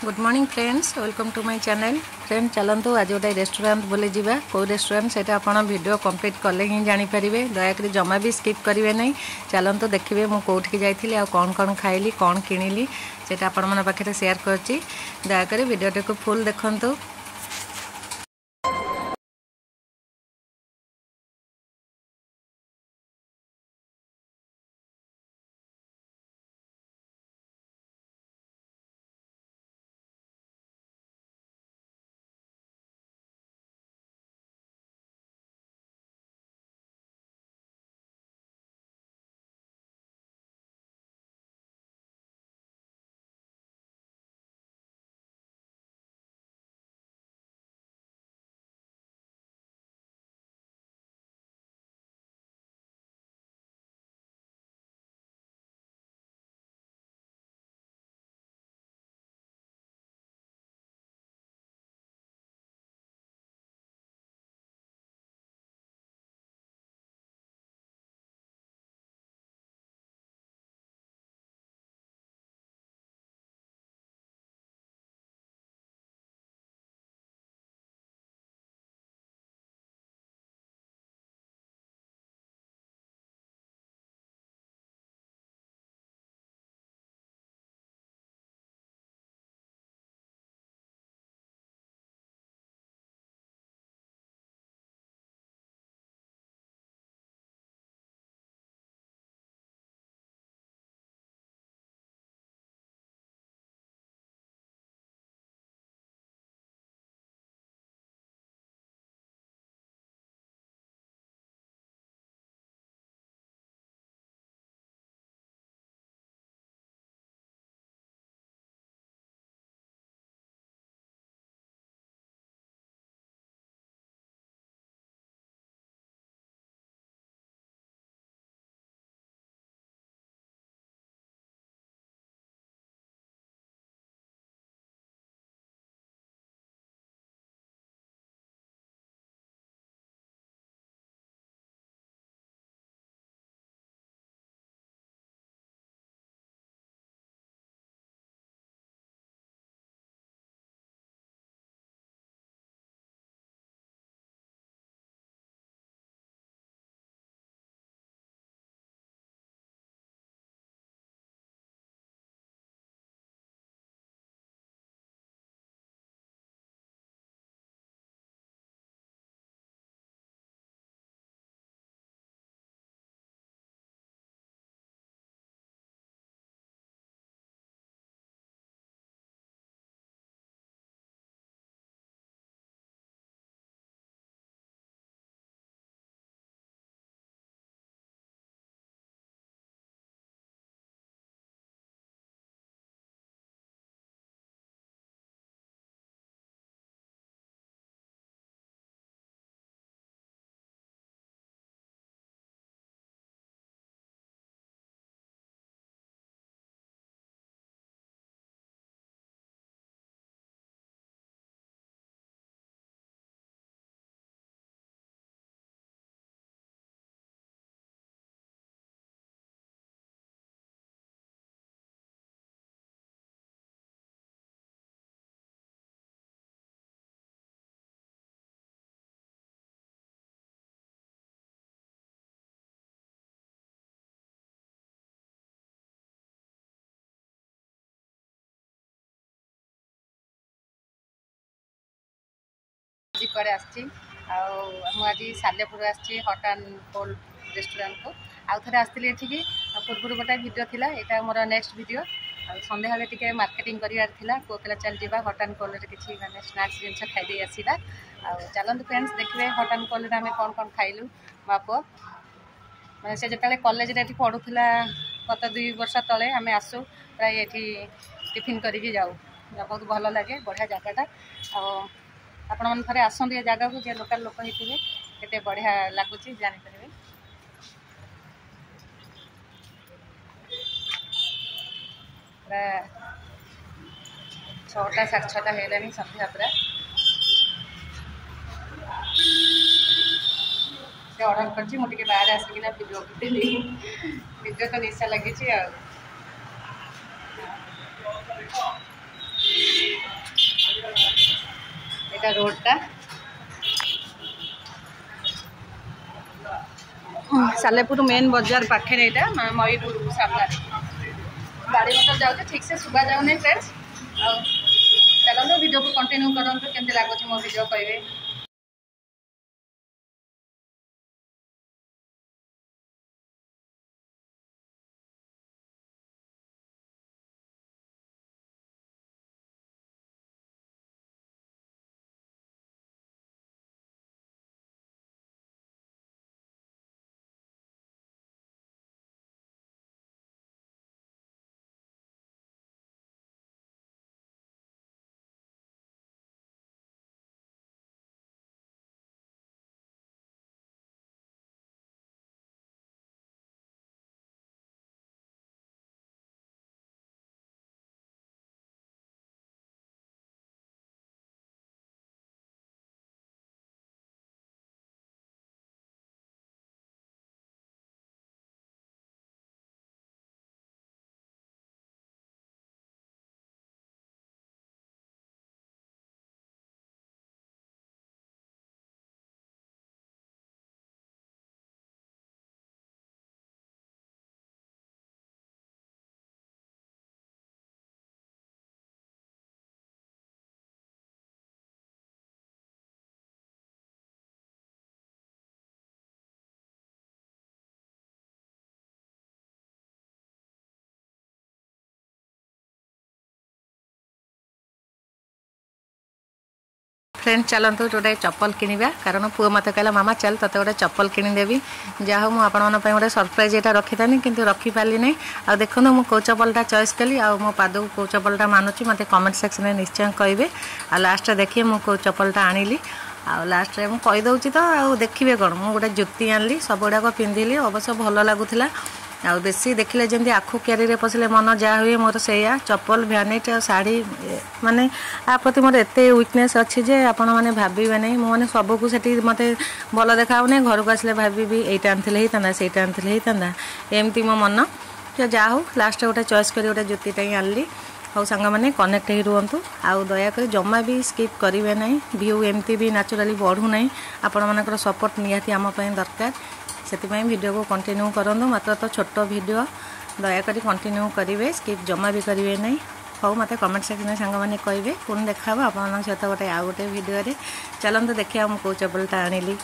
Good morning friends, welcome to my channel. Friend चलतु आज गोटे रेस्टोरेंट बोले जावा। कौ रेस्टोरेंट से आप वीडियो कंप्लीट कले ही जानीपर। दयाक जमा भी स्किप करेंगे नहीं। चलतु देखिए मुझे कौटिकी जाइली आ कौन कौन खाइली कौन किणिली से आपण पाखे सेयार करची। दयाक वीडियो को फुल देखंतु। कुआड़े आज सालेपुर आसी हट एंड कोल्ड रेस्टोरेंट को आउ थे आसती एठिकी पूर्व गोटे वीडियो थिला। यहाँ मोर नेक्स्ट वीडियो सन्ध्या बेले टिके मार्केटिंग करार कहला चल जावा हट एंड कोल्ड किसी माने स्नैक्स जिनस खाई आसवा। चलते फ्रेंड्स देखिए हट एंड कोल्ड आम कौन कौन खाइलु। बाप मैं से जो कॉलेज रे पढ़ुला गत 2 वर्ष तले आम आसू प्राय ये टिफिन करके जाऊ। बहुत भल लगे, बढ़िया जगटा। आपण मन थे आसत ये जगह को जे लोकल लोक होते केते बढ़िया लगुच जानीपर। पूरा 6टा 6:30 है संध्या पूरा से ऑर्डर कर मुझे बाहर आसिकिना वीडियो उठेली। वीडियो तो निशा लगी। एटा रोडटा सालेपुर मेन बाजार पाखे यहाँ मयूर सामना गाड़ी मोटर जाऊँ ठीक से सुबह जाऊनी फ्रेंड्स। चलो वीडियो को कंटिन्यू करूँ केमती लगुच मो वीडियो कहे। फ्रेंड चलतु गोटे चप्पल किणवा कारण पुआ मत कहला मामा चल ते गोटे चप्पल किदेवी जहाँ मुझे गोटे सरप्राइज यहाँ रखी था कि रखी पारि ना। आ देखो मुझे कौ चप्पलटा चॉइस कली आ मो पाद को कौ चप्पलटा मानुची मत कमेंट सेक्शन में निश्चय कहे। आ लास्ट देखिए मुझे कौ चप्पलटा आनिली आ लास्ट में मुझे कहीदे तो आ देखिए कौन मुझे गोटे जुती आनली सब गुड़ाक पिंधिली अवश्य भल लगुला। आ बेसी देखिले जमी आखु क्यारी पशिले मन जहाँ हुए मोर से चप्पल भ्यानिट शाढ़ी माने आ प्रति मोर एत वीकनेस अच्छी जे आपण मैंने भावे नहीं मुझे सबको से मत भल देखा घर को आसले भावी यहीटा आनी होता से होता एमती मो मन तो जहाँ हो लास्ट गोटे चॉइस कर गोटे जुतीटा ही आनली। हौ सांग मैंने कनेक्ट ही रुहतु आउ दयाकोरी जमा भी स्किप करेंगे ना व्यू एमती भी नेचुराली बढ़ू ना आपण मानकर सपोर्ट निहाती आम दरकार से वीडियो को कंटिन्यू करूँ मात्र तो छोट वीडियो दयाकोरी कंटिन्यू करेंगे स्किप जमा भी करेंगे ना। हौ मत कमेंट सेक्शन में सांग मैंने कहे पुणी देखा आप सहित गोटे आउ गोटे वीडियो चलते देखिए मुझे कौ चप्पलटा आनिली।